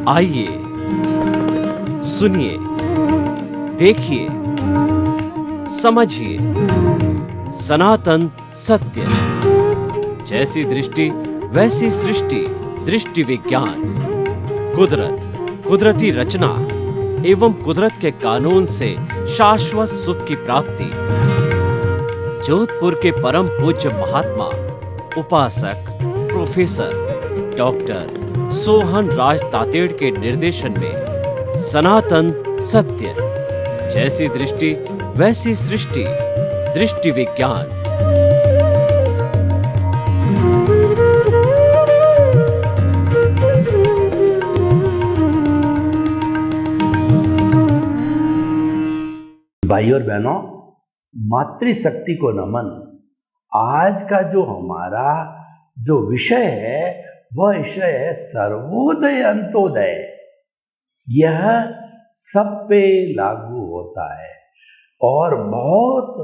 आइए सुनिए, देखिए, समझिए सनातन सत्य। जैसी दृष्टि वैसी सृष्टि, दृष्टि विज्ञान। कुदरत, कुदरती रचना एवं कुदरत के कानून से शाश्वत सुख की प्राप्ति। जोधपुर के परम पूज्य महात्मा उपासक प्रोफेसर डॉक्टर सोहन राज तातेड़ के निर्देशन में सनातन सत्य। जैसी दृष्टि वैसी सृष्टि, दृष्टि विज्ञान। भाई और बहनों, मातृशक्ति को नमन। आज का जो हमारा जो विषय है वह विषय है सर्वोदय अंत्योदय। यह सब पे लागू होता है और बहुत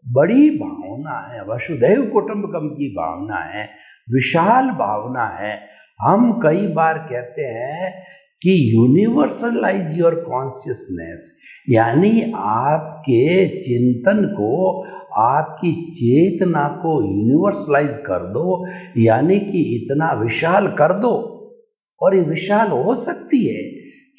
बड़ी भावना है, वसुधैव कुटुंबकम की भावना है, विशाल भावना है। हम कई बार कहते हैं कि यूनिवर्सलाइज योर कॉन्शियसनेस, यानी आपके चिंतन को, आपकी चेतना को यूनिवर्सलाइज कर दो, यानी कि इतना विशाल कर दो। और ये विशाल हो सकती है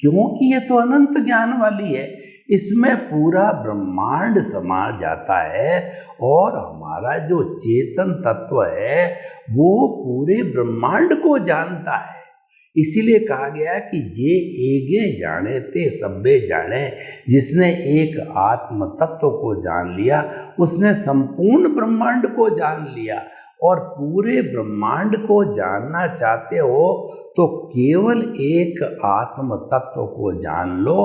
क्योंकि ये तो अनंत ज्ञान वाली है। इसमें पूरा ब्रह्मांड समा जाता है और हमारा जो चेतन तत्व है वो पूरे ब्रह्मांड को जानता है। इसीलिए कहा गया कि जे एगे जाने ते सब्बे जाने। जिसने एक आत्म तत्व को जान लिया उसने संपूर्ण ब्रह्मांड को जान लिया। और पूरे ब्रह्मांड को जानना चाहते हो तो केवल एक आत्म तत्व को जान लो।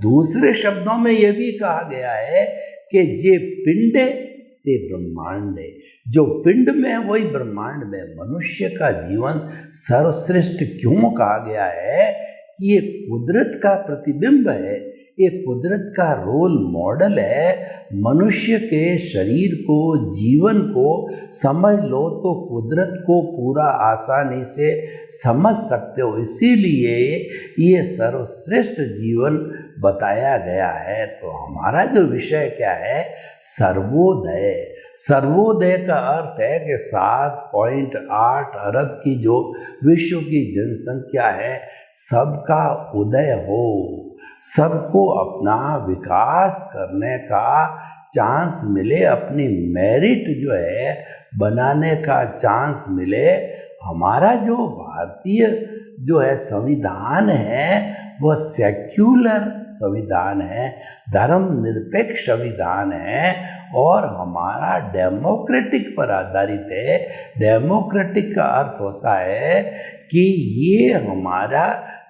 दूसरे शब्दों में यह भी कहा गया है कि जे पिंडे ते ब्रह्मांड है। जो पिंड में है वही ब्रह्मांड में। मनुष्य का जीवन सर्वश्रेष्ठ क्यों कहा गया है कि ये कुदरत का प्रतिबिंब है, ये कुदरत का रोल मॉडल है। मनुष्य के शरीर को, जीवन को समझ लो तो कुदरत को पूरा आसानी से समझ सकते हो। इसीलिए ये सर्वश्रेष्ठ जीवन बताया गया है। तो हमारा जो विषय क्या है? सर्वोदय। सर्वोदय का अर्थ है कि 7.8 अरब की जो विश्व की जनसंख्या है, सबका उदय हो, सबको अपना विकास करने का चांस मिले, अपनी मेरिट जो है बनाने का चांस मिले। हमारा जो भारतीय जो है संविधान है वह सेक्युलर संविधान है, धर्मनिरपेक्ष संविधान है और हमारा डेमोक्रेटिक पर आधारित है। डेमोक्रेटिक का अर्थ होता है कि ये हमारा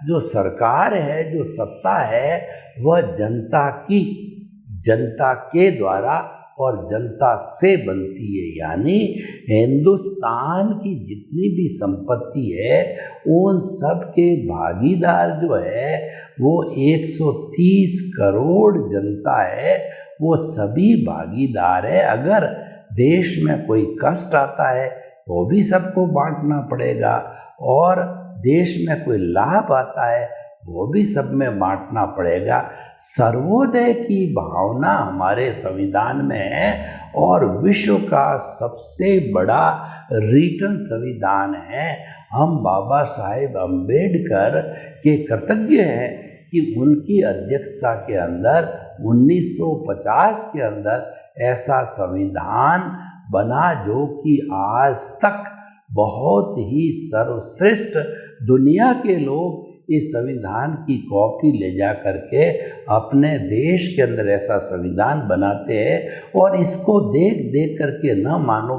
जो सरकार है, जो सत्ता है, वह जनता की, जनता के द्वारा और जनता से बनती है। यानी हिंदुस्तान की जितनी भी संपत्ति है उन सब के भागीदार जो है वो 130 करोड़ जनता है, वो सभी भागीदार है। अगर देश में कोई कष्ट आता है तो भी सबको बांटना पड़ेगा और देश में कोई लाभ आता है वो भी सब में बांटना पड़ेगा। सर्वोदय की भावना हमारे संविधान में है और विश्व का सबसे बड़ा रिटर्न संविधान है। हम बाबा साहेब अम्बेडकर के कृतज्ञ हैं कि उनकी अध्यक्षता के अंदर 1950 के अंदर ऐसा संविधान बना जो कि आज तक बहुत ही सर्वश्रेष्ठ, दुनिया के लोग इस संविधान की कॉपी ले जा करके अपने देश के अंदर ऐसा संविधान बनाते हैं। और इसको देख देख करके न मानो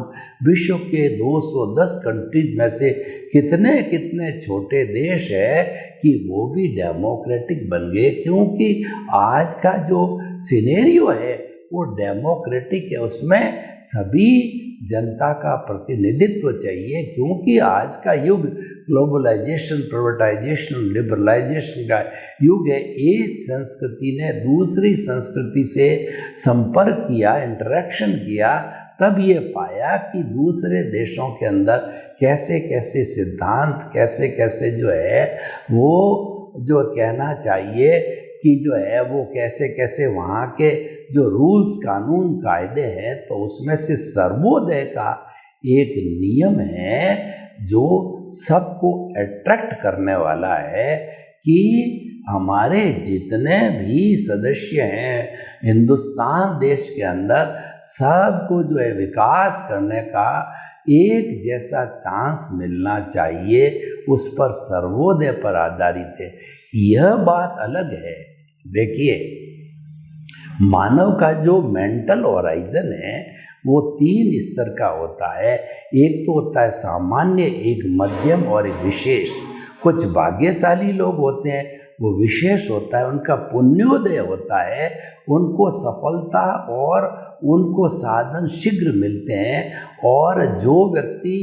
विश्व के 210 कंट्रीज में से कितने कितने छोटे देश है कि वो भी डेमोक्रेटिक बन गए, क्योंकि आज का जो सिनेरियो है वो डेमोक्रेटिक है। उसमें सभी जनता का प्रतिनिधित्व चाहिए, क्योंकि आज का युग ग्लोबलाइजेशन, प्राइवेटाइजेशन, लिबरलाइजेशन का युग है। एक संस्कृति ने दूसरी संस्कृति से संपर्क किया, इंटरेक्शन किया, तब ये पाया कि दूसरे देशों के अंदर कैसे कैसे सिद्धांत, कैसे कैसे जो है वो जो कहना चाहिए कि जो है वो कैसे कैसे वहाँ के जो रूल्स कानून कायदे हैं, तो उसमें से सर्वोदय का एक नियम है जो सबको अट्रैक्ट करने वाला है कि हमारे जितने भी सदस्य हैं हिंदुस्तान देश के अंदर, सबको जो है विकास करने का एक जैसा चांस मिलना चाहिए, उस पर सर्वोदय पर आधारित है। यह बात अलग है। देखिए, मानव का जो मेंटल होराइजन है वो 3 स्तर का होता है। एक तो होता है सामान्य, एक मध्यम और एक विशेष। कुछ भाग्यशाली लोग होते हैं, वो विशेष होता है, उनका पुण्योदय होता है, उनको सफलता और उनको साधन शीघ्र मिलते हैं। और जो व्यक्ति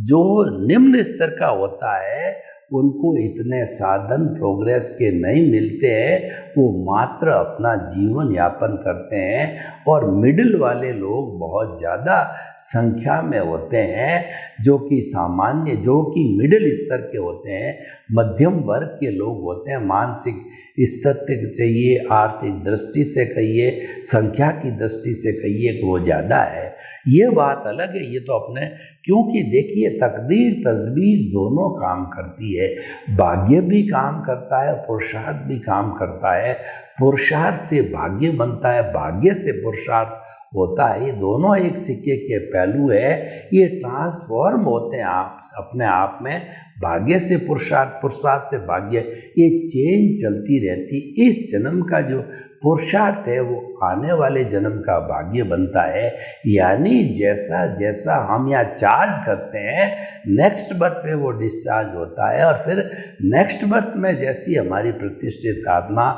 जो निम्न स्तर का होता है उनको इतने साधन प्रोग्रेस के नहीं मिलते हैं, वो मात्र अपना जीवन यापन करते हैं। और मिडिल वाले लोग बहुत ज़्यादा संख्या में होते हैं, जो कि सामान्य, जो कि मिडिल स्तर के होते हैं, मध्यम वर्ग के लोग होते हैं। मानसिक स्तर तक चाहिए, आर्थिक दृष्टि से कहिए, संख्या की दृष्टि से कहिए कि वो ज़्यादा है। ये बात अलग है। ये तो अपने, क्योंकि देखिए तकदीर तजवीज़ दोनों काम करती है। भाग्य भी काम करता है, पुरुषार्थ भी काम करता है। पुरुषार्थ से भाग्य बनता है, भाग्य से पुरुषार्थ होता है। ये दोनों एक सिक्के के पहलू है। ये ट्रांसफॉर्म होते हैं आप अपने आप में। भाग्य से पुरुषार्थ, पुरुषार्थ से भाग्य, ये चेंज चलती रहती। इस जन्म का जो पुरुषार्थ है वो आने वाले जन्म का भाग्य बनता है। यानी जैसा जैसा हम यहाँ चार्ज करते हैं, नेक्स्ट बर्थ में वो डिस्चार्ज होता है। और फिर नेक्स्ट बर्थ में जैसी हमारी प्रतिष्ठित आत्मा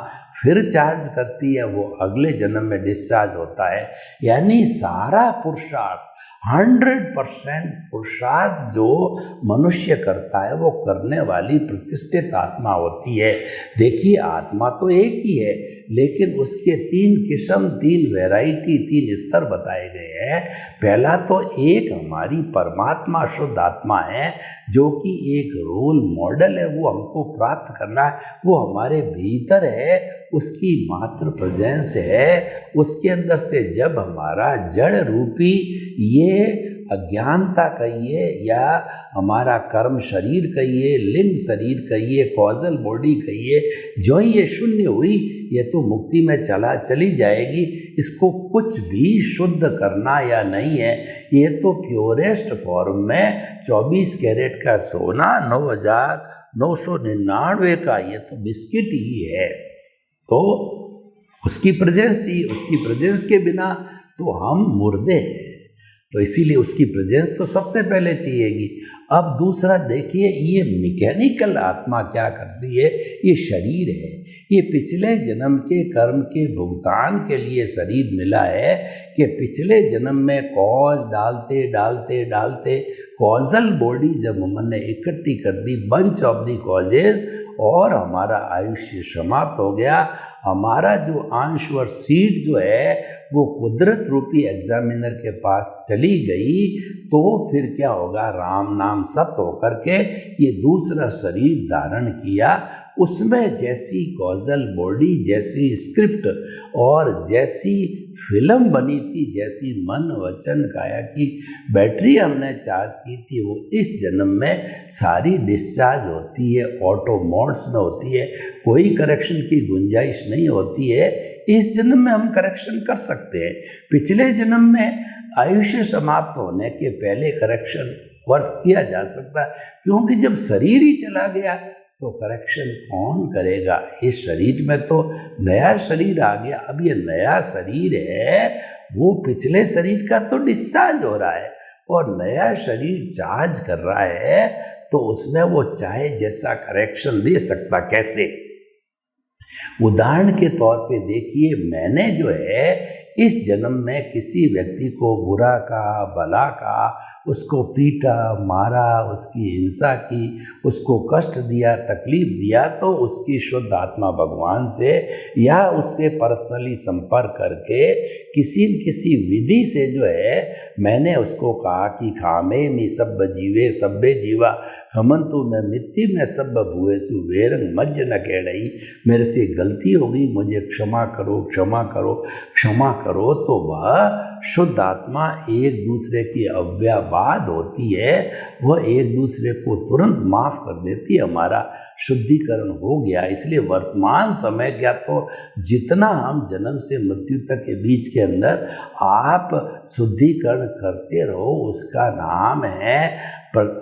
फिर चार्ज करती है, वो अगले जन्म में डिस्चार्ज होता है। यानी सारा पुरुषार्थ, 100% पुरुषार्थ जो मनुष्य करता है वो करने वाली प्रतिष्ठित आत्मा होती है। देखिए, आत्मा तो एक ही है, लेकिन उसके 3 किस्म, 3 वैरायटी, 3 स्तर बताए गए हैं। पहला तो एक हमारी परमात्मा शुद्ध आत्मा है, जो कि एक रोल मॉडल है, वो हमको प्राप्त करना है, वो हमारे भीतर है, उसकी मात्र प्रेजेंस है। उसके अंदर से जब हमारा जड़ रूपी ये अज्ञानता कहिए या हमारा कर्म शरीर कहिए, लिंग शरीर कहिए, कॉजल बॉडी कहिए, जो ही ये शून्य हुई, ये तो मुक्ति में चली जाएगी। इसको कुछ भी शुद्ध करना या नहीं है। ये तो प्योरेस्ट फॉर्म में 24 कैरेट का सोना, 9,999 का ये तो बिस्किट ही है। तो उसकी प्रेजेंस के बिना तो हम मुर्दे हैं। तो इसीलिए उसकी प्रेजेंस तो सबसे पहले चाहिएगी। अब दूसरा देखिए, ये मैकेनिकल आत्मा क्या करती है। ये शरीर है, ये पिछले जन्म के कर्म के भुगतान के लिए शरीर मिला है कि पिछले जन्म में कॉज डालते डालते डालते कॉजल बॉडी जब हमने इकट्ठी कर दी, बंच ऑफ दी कॉजेज, और हमारा आयुष्य समाप्त हो गया। हमारा जो अंश और सीड जो है वो कुदरत रूपी एग्जामिनर के पास चली गई, तो फिर क्या होगा, राम नाम सत्य होकर के ये दूसरा शरीर धारण किया। उसमें जैसी कॉजल बॉडी, जैसी स्क्रिप्ट और जैसी फिल्म बनी थी, जैसी मन वचन काया की बैटरी हमने चार्ज की थी, वो इस जन्म में सारी डिस्चार्ज होती है, ऑटो मोड्स में होती है। कोई करेक्शन की गुंजाइश नहीं होती है। इस जन्म में हम करेक्शन कर सकते हैं। पिछले जन्म में आयुष्य समाप्त होने के पहले करेक्शन वर्क किया जा सकता है, क्योंकि जब शरीर ही चला गया तो करेक्शन कौन करेगा। इस शरीर में तो नया शरीर आ गया। अब ये नया शरीर है, वो पिछले शरीर का तो डिस्चार्ज हो रहा है और नया शरीर चार्ज कर रहा है, तो उसमें वो चाहे जैसा करेक्शन दे सकता। कैसे? उदाहरण के तौर पे देखिए, मैंने जो है इस जन्म में किसी व्यक्ति को बुरा कहा, भला कहा, उसको पीटा, मारा, उसकी हिंसा की, उसको कष्ट दिया, तकलीफ दिया, तो उसकी शुद्ध आत्मा भगवान से या उससे पर्सनली संपर्क करके किसी न किसी विधि से जो है मैंने उसको कहा कि खामे मी सब जीवे सब्बे जीवा हमंतु मैं मिट्टी में सब भुएसु वेरंग मज्ज न केड़ई, मेरे से गलती हो गई, मुझे क्षमा करो, क्षमा करो, क्षमा करो। तो वह शुद्ध आत्मा एक दूसरे की अव्यवाद होती है, वह एक दूसरे को तुरंत माफ कर देती है, हमारा शुद्धिकरण हो गया। इसलिए वर्तमान समय क्या तो जितना हम जन्म से मृत्यु तक के बीच के अंदर आप शुद्धिकरण करते रहो, उसका नाम है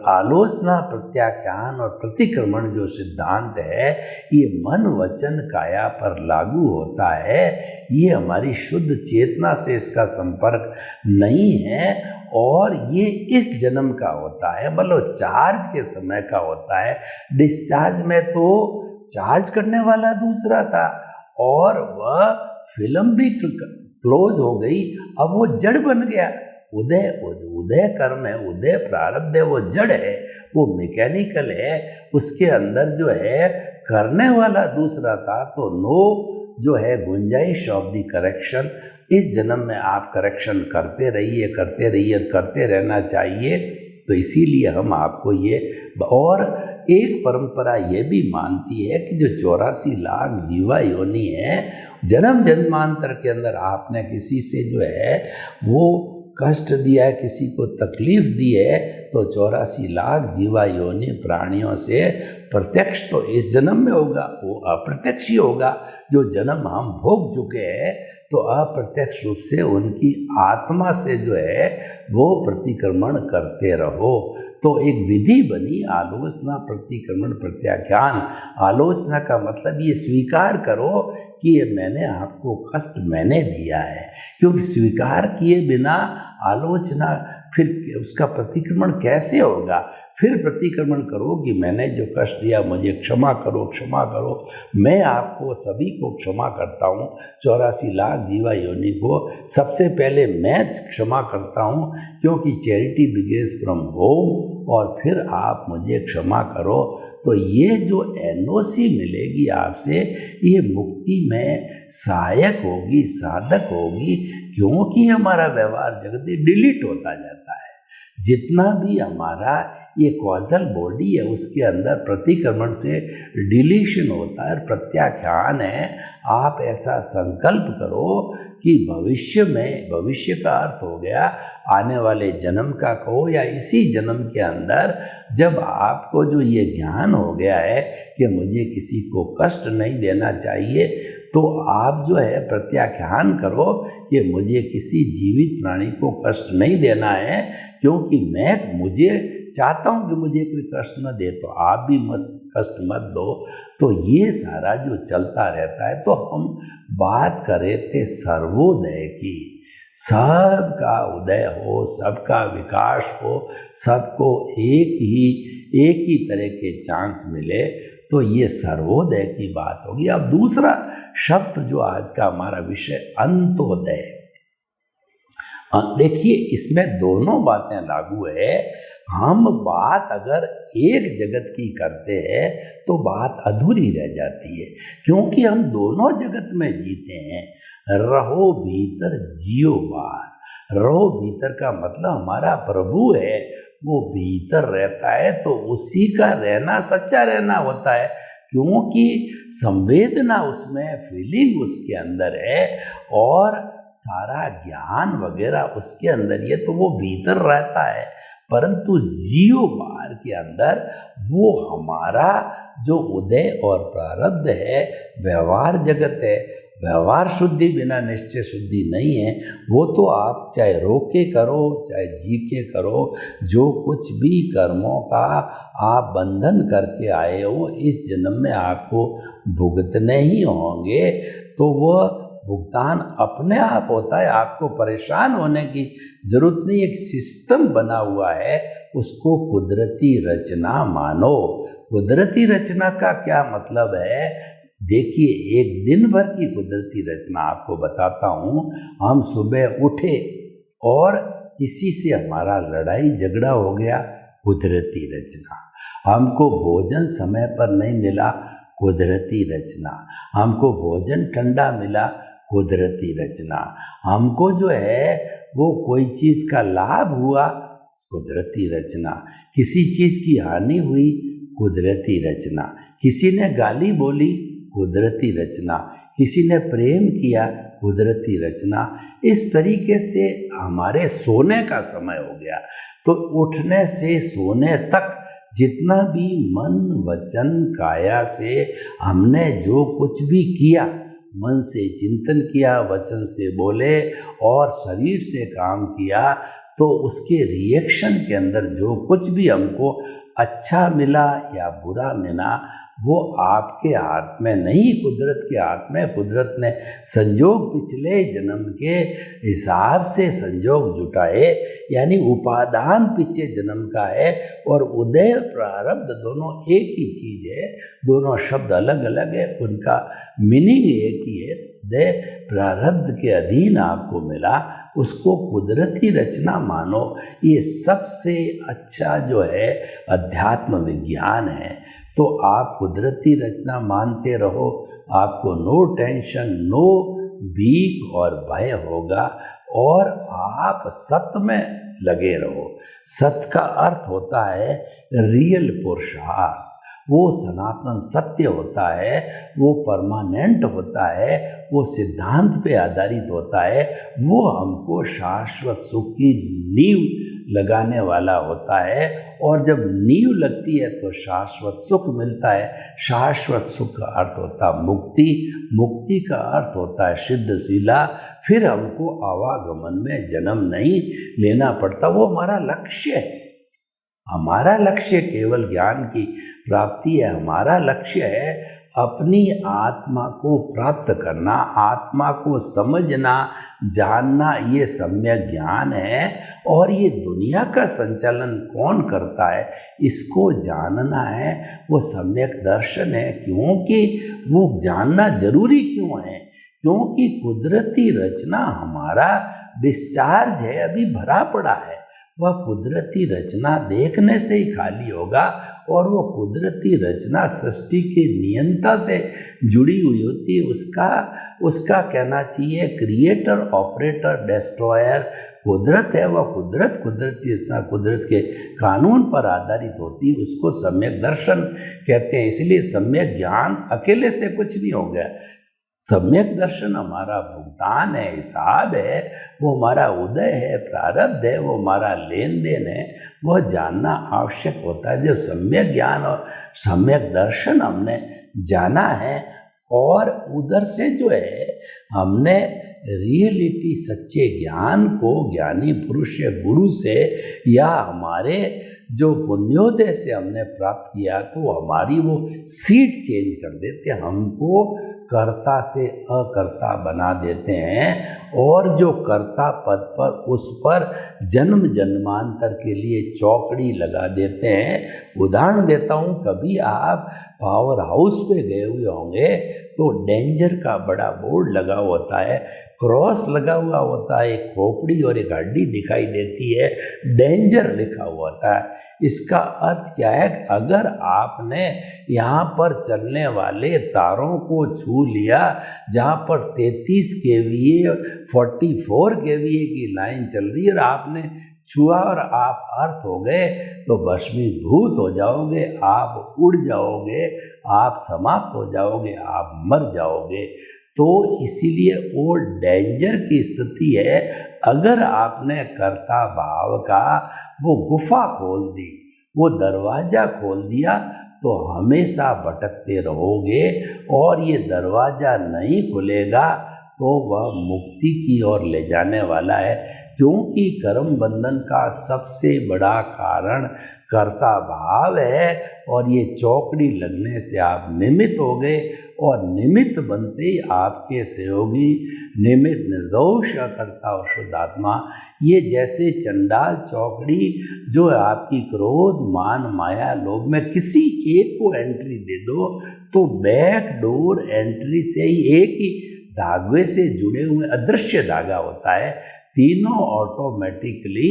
आलोचना, प्रत्याख्यान और प्रतिक्रमण। जो सिद्धांत है ये मन वचन काया पर लागू होता है, ये हमारी शुद्ध चेतना से इसका संपर्क नहीं है और ये इस जन्म का होता है, मतलब चार्ज के समय का होता है। डिस्चार्ज में तो चार्ज करने वाला दूसरा था और वह फिल्म भी क्लोज हो गई, अब वो जड़ बन गया। उदय कर्म है, उदय प्रारब्ध है, वो जड़ है, वो मैकेनिकल है, उसके अंदर जो है करने वाला दूसरा था। तो नो जो है गुंजाइश ऑफ द करेक्शन, इस जन्म में आप करेक्शन करते रहिए, करते रहिए, करते रहना चाहिए। तो इसीलिए हम आपको ये, और एक परंपरा ये भी मानती है कि जो 84 लाख जीवा योनि है, जन्म जन्मांतर के अंदर आपने किसी से जो है वो कष्ट दिया है, किसी को तकलीफ दी है, तो 84 लाख जीवा योनि प्राणियों से प्रत्यक्ष तो इस जन्म में होगा, वो अप्रत्यक्ष ही होगा। जो जन्म हम भोग चुके हैं तो अप्रत्यक्ष रूप से उनकी आत्मा से जो है वो प्रतिक्रमण करते रहो। तो एक विधि बनी आलोचना, प्रतिक्रमण, प्रत्याख्यान। आलोचना का मतलब ये स्वीकार करो कि ये मैंने आपको कष्ट मैंने दिया है, क्योंकि स्वीकार किए बिना आलोचना फिर उसका प्रतिक्रमण कैसे होगा। फिर प्रतिक्रमण करो कि मैंने जो कष्ट दिया मुझे क्षमा करो, क्षमा करो। मैं आपको सभी को क्षमा करता हूँ, 84 लाख जीवा योनि को सबसे पहले मैं क्षमा करता हूँ, क्योंकि चैरिटी बिगेन्स फ्रॉम होम, और फिर आप मुझे क्षमा करो। तो ये जो एनओसी मिलेगी आपसे, ये मुक्ति में सहायक होगी, साधक होगी, क्योंकि हमारा व्यवहार जगत डिलीट होता जाता है। जितना भी हमारा ये कॉजल बॉडी है उसके अंदर प्रतिक्रमण से डिलीशन होता है, प्रत्याख्यान है। आप ऐसा संकल्प करो कि भविष्य में, भविष्य का अर्थ हो गया आने वाले जन्म का कहो या इसी जन्म के अंदर, जब आपको जो ये ज्ञान हो गया है कि मुझे किसी को कष्ट नहीं देना चाहिए, तो आप जो है प्रत्याख्यान करो कि मुझे किसी जीवित प्राणी को कष्ट नहीं देना है, क्योंकि मुझे चाहता हूँ कि मुझे कोई कष्ट न दे, तो आप भी कष्ट मत दो। तो ये सारा जो चलता रहता है। तो हम बात कर रहे थे सर्वोदय की, सबका उदय हो, सबका विकास हो, सबको एक ही तरह के चांस मिले, तो ये सर्वोदय की बात होगी। अब दूसरा शब्द जो आज का हमारा विषय, अंत्योदय। देखिए इसमें दोनों बातें लागू है। हम बात अगर एक जगत की करते हैं तो बात अधूरी रह जाती है, क्योंकि हम दोनों जगत में जीते हैं। रहो भीतर जियो बाहर। रहो भीतर का मतलब हमारा प्रभु है, वो भीतर रहता है, तो उसी का रहना सच्चा रहना होता है, क्योंकि संवेदना उसमें, फीलिंग उसके अंदर है और सारा ज्ञान वगैरह उसके अंदर ही है, तो वो भीतर रहता है। परंतु जीव बाहर के अंदर वो हमारा जो उदय और प्रारब्ध है, व्यवहार जगत है। व्यवहार शुद्धि बिना निश्चय शुद्धि नहीं है। वो तो आप चाहे रोके करो, चाहे जी के करो, जो कुछ भी कर्मों का आप बंधन करके आए हो, इस जन्म में आपको भुगतने ही होंगे। तो वह भुगतान अपने आप होता है, आपको परेशान होने की जरूरत नहीं। एक सिस्टम बना हुआ है, उसको कुदरती रचना मानो। कुदरती रचना का क्या मतलब है? देखिए, एक दिन भर की कुदरती रचना आपको बताता हूँ। हम सुबह उठे और किसी से हमारा लड़ाई झगड़ा हो गया, कुदरती रचना। हमको भोजन समय पर नहीं मिला, कुदरती रचना। हमको भोजन ठंडा मिला, कुदरती रचना। हमको जो है वो कोई चीज़ का लाभ हुआ, कुदरती रचना। किसी चीज़ की हानि हुई, कुदरती रचना। किसी ने गाली बोली, कुदरती रचना। किसी ने प्रेम किया, कुदरती रचना। इस तरीके से हमारे सोने का समय हो गया, तो उठने से सोने तक जितना भी मन वचन काया से हमने जो कुछ भी किया, मन से चिंतन किया, वचन से बोले और शरीर से काम किया, तो उसके रिएक्शन के अंदर जो कुछ भी हमको अच्छा मिला या बुरा मिला, वो आपके हाथ में नहीं, कुदरत के हाथ में। कुदरत ने संजोग पिछले जन्म के हिसाब से संजोग जुटाए, यानी उपादान पिछले जन्म का है और उदय प्रारब्ध दोनों एक ही चीज़ है। दोनों शब्द अलग अलग है, उनका मीनिंग एक ही है। उदय प्रारब्ध के अधीन आपको मिला, उसको कुदरती रचना मानो। ये सबसे अच्छा जो है अध्यात्म विज्ञान है। तो आप कुदरती रचना मानते रहो, आपको नो टेंशन, नो भीख और भय होगा, और आप सत्य में लगे रहो। सत्य का अर्थ होता है रियल पुरुषार्थ। वो सनातन सत्य होता है, वो परमानेंट होता है, वो सिद्धांत पे आधारित होता है, वो हमको शाश्वत सुख की नींव लगाने वाला होता है। और जब नींव लगती है तो शाश्वत सुख मिलता है। शाश्वत सुख का अर्थ होता है मुक्ति, मुक्ति का अर्थ होता है सिद्धशीला। फिर हमको आवागमन में जन्म नहीं लेना पड़ता, वो हमारा लक्ष्य है। हमारा लक्ष्य केवल ज्ञान की प्राप्ति है। हमारा लक्ष्य है अपनी आत्मा को प्राप्त करना, आत्मा को समझना, जानना। ये सम्यक ज्ञान है। और ये दुनिया का संचालन कौन करता है, इसको जानना है, वो सम्यक दर्शन है। क्योंकि वो जानना जरूरी क्यों है? क्योंकि कुदरती रचना हमारा डिस्चार्ज है, अभी भरा पड़ा है। वह कुदरती रचना देखने से ही खाली होगा, और वो कुदरती रचना सृष्टि के नियंता से जुड़ी हुई होती है। उसका कहना चाहिए क्रिएटर, ऑपरेटर, डिस्ट्रॉयर कुदरत है। वह कुदरती रचना कुदरत के कानून पर आधारित होती है। उसको सम्यक दर्शन कहते हैं। इसलिए सम्यक ज्ञान अकेले से कुछ नहीं हो गया। सम्यक दर्शन हमारा भुगतान है, हिसाब है, वो हमारा उदय है, प्रारब्ध है, वो हमारा लेन देन है। वह जानना आवश्यक होता है। जब सम्यक ज्ञान और सम्यक दर्शन हमने जाना है, और उधर से जो है हमने रियलिटी, सच्चे ज्ञान को ज्ञानी पुरुष या गुरु से या हमारे जो पुण्योदय से हमने प्राप्त किया, तो हमारी वो सीट चेंज कर देते हैं, हमको कर्ता से अकर्ता बना देते हैं। और जो कर्ता पद पर, उस पर जन्म जन्मांतर के लिए चौकड़ी लगा देते हैं। उदाहरण देता हूँ, कभी आप पावर हाउस पे गए हुए होंगे तो डेंजर का बड़ा बोर्ड लगा होता है, क्रॉस लगा हुआ होता है, एक खोपड़ी और एक हड्डी दिखाई देती है, डेंजर लिखा हुआ होता है। इसका अर्थ क्या है? अगर आपने यहाँ पर चलने वाले तारों को छू लिया, जहाँ पर 33 kVA 44 kVA की लाइन चल रही है, और आपने छुआ और आप अर्थ हो गए, तो भस्मीभूत हो जाओगे, आप उड़ जाओगे, आप समाप्त हो जाओगे, आप मर जाओगे। तो इसीलिए वो डेंजर की स्थिति है। अगर आपने कर्ता भाव का वो गुफा खोल दी, वो दरवाज़ा खोल दिया, तो हमेशा भटकते रहोगे, और ये दरवाज़ा नहीं खुलेगा तो वह मुक्ति की ओर ले जाने वाला है। क्योंकि कर्म बंधन का सबसे बड़ा कारण कर्ता भाव है और ये चौकड़ी लगने से आप निमित्त हो गए और निमित्त बनते ही आपके सहयोगी निमित्त निर्दोष अकर्ता और शुद्ध आत्मा, ये जैसे चंडाल चौकड़ी जो है आपकी क्रोध मान माया लोभ में किसी एक को एंट्री दे दो तो बैक डोर एंट्री से ही एक ही धागे से जुड़े हुए अदृश्य धागा होता है, तीनों ऑटोमेटिकली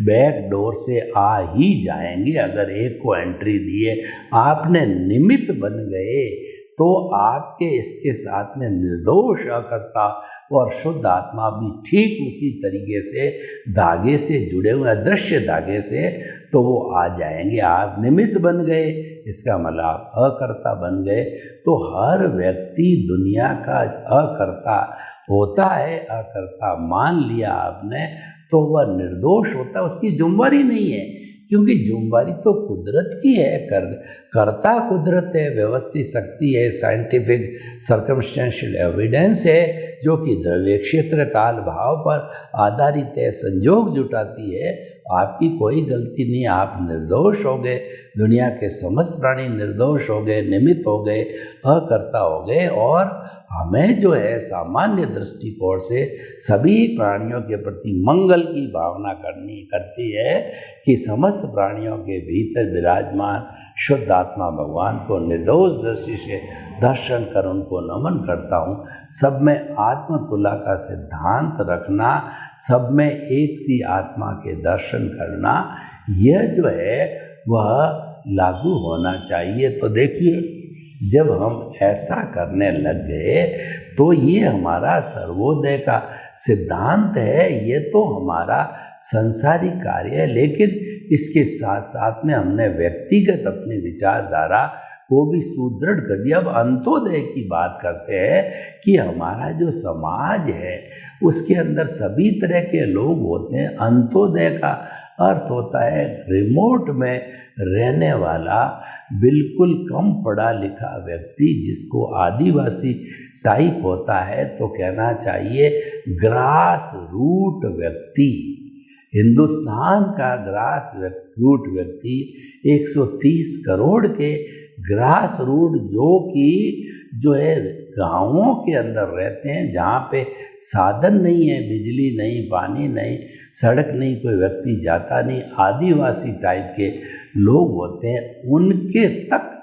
बैक डोर से आ ही जाएंगे। अगर एक को एंट्री दिए, आपने निमित्त बन गए तो आपके इसके साथ में निर्दोष अकर्ता और शुद्ध आत्मा भी ठीक उसी तरीके से धागे से जुड़े हुए अदृश्य धागे से तो वो आ जाएंगे। आप निमित्त बन गए, इसका मतलब आप अकर्ता बन गए। तो हर व्यक्ति दुनिया का अकर्ता होता है, अकर्ता मान लिया आपने तो वह निर्दोष होता है, उसकी जुम्मेवारी नहीं है, क्योंकि जुम्मेवारी तो कुदरत की है, कर्ता कुदरत है, व्यवस्थित शक्ति है, साइंटिफिक सर्कमस्टेंशियल एविडेंस है जो कि द्रव्य क्षेत्र काल भाव पर आधारित है, संजोग जुटाती है। आपकी कोई गलती नहीं, आप निर्दोष हो गए, दुनिया के समस्त प्राणी निर्दोष हो गए, निमित्त हो गए, अकर्ता हो गए। और हमें जो है सामान्य दृष्टिकोण से सभी प्राणियों के प्रति मंगल की भावना करती है कि समस्त प्राणियों के भीतर विराजमान शुद्ध आत्मा भगवान को निर्दोष दृष्टि से दर्शन कर उनको नमन करता हूँ। सब में आत्मतुला का सिद्धांत रखना, सब में एक सी आत्मा के दर्शन करना, यह जो है वह लागू होना चाहिए। तो देखिए, जब हम ऐसा करने लग गए तो ये हमारा सर्वोदय का सिद्धांत है, ये तो हमारा संसारिक कार्य है, लेकिन इसके साथ साथ में हमने व्यक्तिगत अपनी विचारधारा को भी सुदृढ़ कर दिया। अब अंत्योदय की बात करते हैं कि हमारा जो समाज है उसके अंदर सभी तरह के लोग होते हैं। अंत्योदय का अर्थ होता है रिमोट में रहने वाला बिल्कुल कम पढ़ा लिखा व्यक्ति, जिसको आदिवासी टाइप होता है तो कहना चाहिए ग्रास रूट व्यक्ति। हिंदुस्तान का ग्रास रूट व्यक्ति 130 करोड़ के ग्रास रूट जो है गांवों के अंदर रहते हैं, जहाँ पे साधन नहीं है, बिजली नहीं, पानी नहीं, सड़क नहीं, कोई व्यक्ति जाता नहीं, आदिवासी टाइप के लोग होते हैं, उनके तक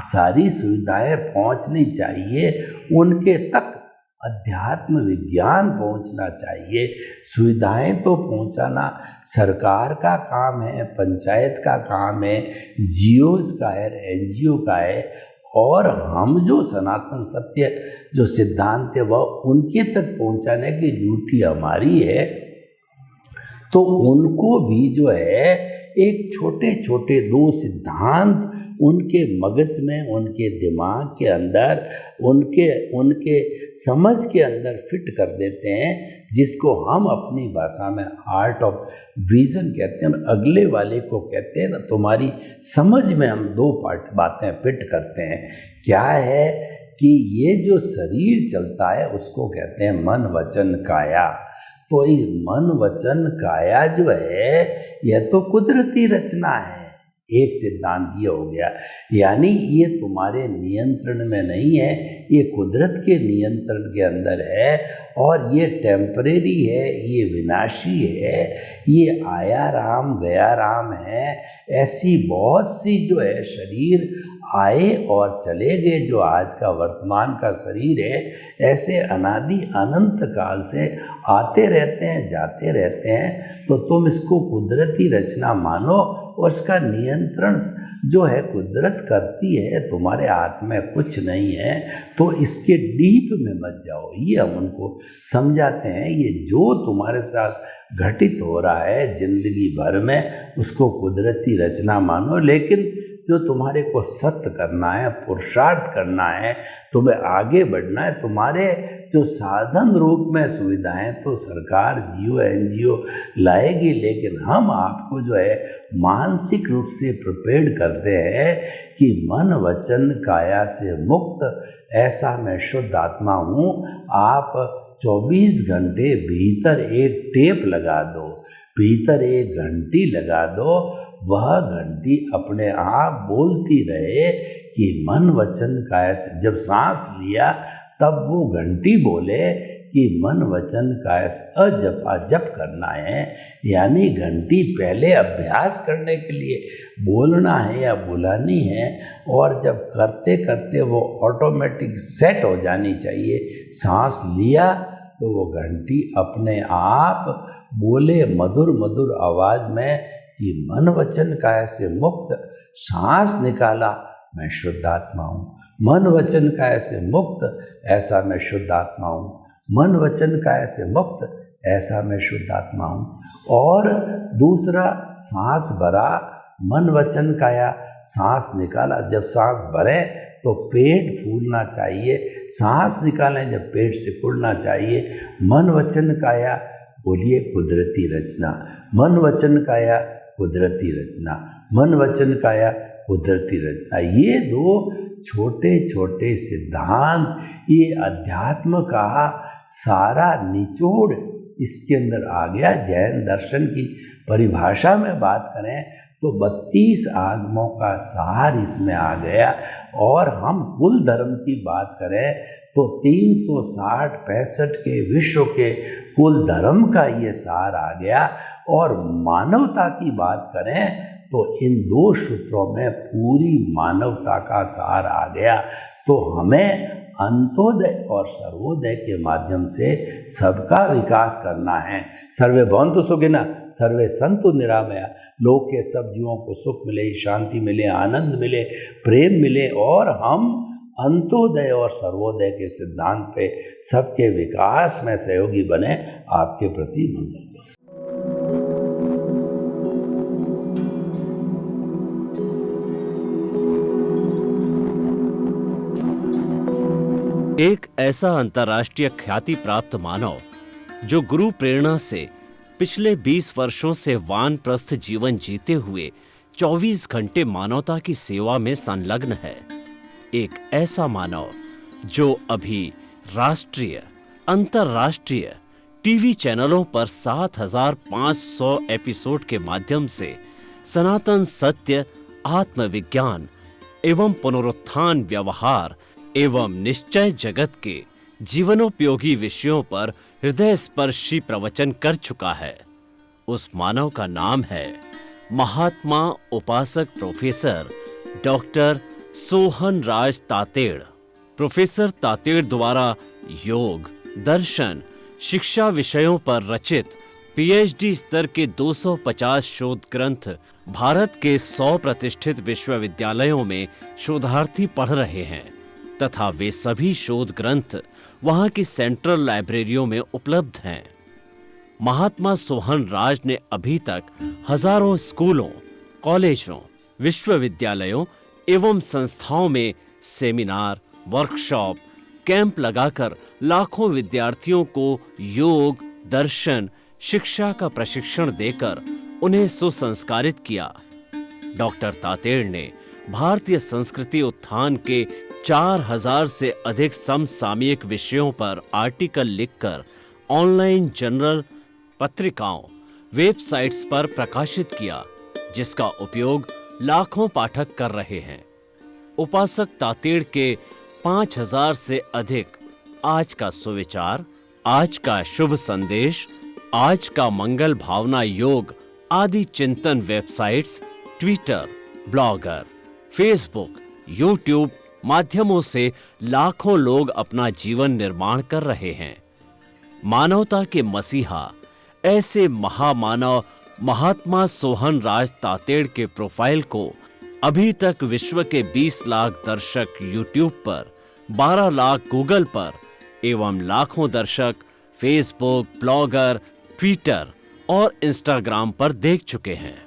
सारी सुविधाएं पहुंचनी चाहिए, उनके तक अध्यात्म विज्ञान पहुंचना चाहिए। सुविधाएं तो पहुंचाना सरकार का काम है, पंचायत का काम है, जियोज का है, एनजीओ का है, और हम जो सनातन सत्य जो सिद्धांत है वह उनके तक पहुंचाने की ड्यूटी हमारी है। तो उनको भी जो है एक छोटे छोटे 2 सिद्धांत उनके मगज में, उनके दिमाग के अंदर, उनके समझ के अंदर फिट कर देते हैं, जिसको हम अपनी भाषा में आर्ट ऑफ विजन कहते हैं। अगले वाले को कहते हैं ना, तुम्हारी समझ में हम 2 बातें फिट करते हैं। क्या है कि ये जो शरीर चलता है उसको कहते हैं मन वचन काया। तो ये मन वचन काया जो है यह तो कुदरती रचना है। एक सिद्धांत ये हो गया, यानी ये तुम्हारे नियंत्रण में नहीं है, ये कुदरत के नियंत्रण के अंदर है, और ये टेम्परेरी है, ये विनाशी है, ये आया राम गया राम है। ऐसी बहुत सी जो है शरीर आए और चले गए, जो आज का वर्तमान का शरीर है, ऐसे अनादि अनंत काल से आते रहते हैं, जाते रहते हैं। तो तुम इसको कुदरती रचना मानो, और इसका नियंत्रण जो है कुदरत करती है, तुम्हारे हाथ में कुछ नहीं है। तो इसके डीप में मत जाओ, ये हम उनको समझाते हैं। ये जो तुम्हारे साथ घटित हो रहा है जिंदगी भर में, उसको कुदरती रचना मानो, लेकिन जो तुम्हारे को सत्य करना है, पुरुषार्थ करना है, तुम्हें आगे बढ़ना है, तुम्हारे जो साधन रूप में सुविधाएं तो सरकार, जियो, एनजीओ लाएगी, लेकिन हम आपको जो है मानसिक रूप से प्रिपेयर करते हैं कि मन वचन काया से मुक्त ऐसा मैं शुद्ध आत्मा हूँ। आप 24 घंटे भीतर एक टेप लगा दो, भीतर एक घंटी लगा दो, वह घंटी अपने आप बोलती रहे कि मन वचन काया से। जब सांस लिया तब वो घंटी बोले कि मन वचन काया से अजपा जप करना है। यानी घंटी पहले अभ्यास करने के लिए बोलना है या बुलानी है, और जब करते करते वो ऑटोमेटिक सेट हो जानी चाहिए। सांस लिया तो वो घंटी अपने आप बोले मधुर मधुर आवाज में कि मन वचन काया से मुक्त। सांस निकाला, मैं शुद्धात्मा हूँ। मन वचन काया से मुक्त, ऐसा मैं शुद्धात्मा हूँ। मन वचन काया से मुक्त, ऐसा मैं शुद्धात्मा हूँ। और दूसरा, सांस भरा, मन वचन काया, सांस निकाला। जब सांस भरे तो पेट फूलना चाहिए, सांस निकालें जब पेट सिकुड़ना चाहिए। मन वचन काया, बोलिए कुदरती रचना। मन वचन काया, कुदरती रचना। मन वचन काया, कुदरती रचना। ये दो छोटे छोटे सिद्धांत, ये अध्यात्म का सारा निचोड़ इसके अंदर आ गया। जैन दर्शन की परिभाषा में बात करें तो 32 आगमों का सार इसमें आ गया। और हम कुल धर्म की बात करें तो 360-65 के विश्व के कुल धर्म का ये सार आ गया। और मानवता की बात करें तो इन दो सूत्रों में पूरी मानवता का सार आ गया। तो हमें अंत्योदय और सर्वोदय के माध्यम से सबका विकास करना है। सर्वे भवन्तु सुखिनः, सर्वे सन्तु निरामया। लोक के सब जीवों को सुख मिले, शांति मिले, आनंद मिले, प्रेम मिले, और हम अंत्योदय और सर्वोदय के सिद्धांत पे सबके विकास में सहयोगी बने। आपके प्रति मंगल। एक ऐसा अंतर्राष्ट्रीय ख्याति प्राप्त मानव जो गुरु प्रेरणा से पिछले 20 वर्षों से वानप्रस्थ जीवन जीते हुए 24 घंटे मानवता की सेवा में संलग्न है। एक ऐसा मानव जो अभी राष्ट्रीय, अंतर्राष्ट्रीय टीवी चैनलों पर 7,500 एपिसोड के माध्यम से सनातन सत्य, आत्मविज्ञान एवं पुनरुत्थान, व्यवहार एवं निश्चय जगत के जीवनोपयोगी विषयों पर हृदय स्पर्शी प्रवचन कर चुका है। उस मानव का नाम है महात्मा उपासक प्रोफेसर डॉक्टर सोहन राज तातेड़। प्रोफेसर तातेड़ द्वारा योग, दर्शन, शिक्षा विषयों पर रचित पीएचडी स्तर के 250 शोध ग्रंथ भारत के 100 प्रतिष्ठित विश्वविद्यालयों में शोधार्थी पढ़ रहे हैं तथा वे सभी शोध ग्रंथ वहां की सेंट्रल लाइब्रेरियों में उपलब्ध हैं। महात्मा सोहन राज ने अभी तक हजारों स्कूलों, कॉलेजों, विश्वविद्यालयों एवं संस्थाओं में सेमिनार, वर्कशॉप, कैंप लगाकर लाखों विद्यार्थियों को योग, दर्शन, शिक्षा का प्रशिक्षण देकर उन्हें सुसंस्कारित किया। डॉक्टर तातेड़ ने भारतीय संस्कृति उत्थान के 4000 से अधिक समसामयिक विषयों पर आर्टिकल लिखकर ऑनलाइन जर्नल, पत्रिकाओं, वेबसाइट्स पर प्रकाशित किया, जिसका उपयोग लाखों पाठक कर रहे हैं। उपासक तातेड़ के 5000 से अधिक आज का सुविचार, आज का शुभ संदेश, आज का मंगल भावना योग आदि चिंतन websites, Twitter, blogger, Facebook, YouTube माध्यमों से लाखों लोग अपना जीवन निर्माण कर रहे हैं। मानवता के मसीहा ऐसे महामानव महात्मा सोहन राज तातेड़ के प्रोफाइल को अभी तक विश्व के 20 लाख दर्शक यूट्यूब पर, 12 लाख गूगल पर एवं लाखों दर्शक फेसबुक, ब्लॉगर, ट्विटर और इंस्टाग्राम पर देख चुके हैं।